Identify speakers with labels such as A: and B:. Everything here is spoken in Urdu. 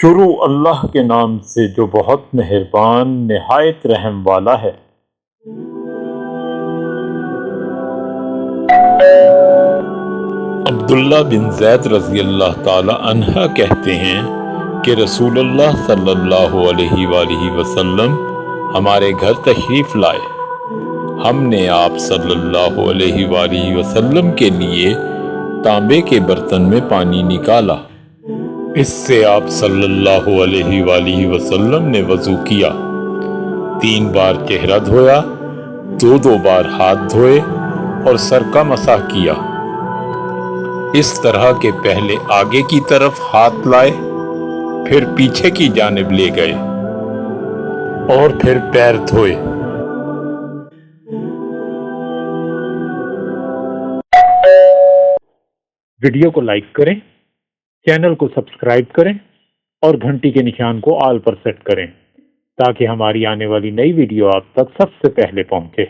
A: شروع اللہ کے نام سے جو بہت مہربان نہایت رحم والا ہے۔ عبداللہ بن زید رضی اللہ تعالی عنہ کہتے ہیں کہ رسول اللہ صلی اللہ علیہ وآلہ وسلم ہمارے گھر تشریف لائے۔ ہم نے آپ صلی اللہ علیہ وآلہ وسلم کے لیے تانبے کے برتن میں پانی نکالا۔ اس سے آپ صلی اللہ علیہ وآلہ وسلم نے وضو کیا، 3 بار چہرہ دھویا، 2 بار ہاتھ دھوئے اور سر کا مسح کیا۔ اس طرح کہ پہلے آگے کی طرف ہاتھ لائے، پھر پیچھے کی جانب لے گئے اور پھر پیر دھوئے۔ ویڈیو کو لائک کریں، چینل کو سبسکرائب کریں اور گھنٹی کے نشان کو آل پر سیٹ کریں تاکہ ہماری آنے والی نئی ویڈیو آپ تک سب سے پہلے پہنچے۔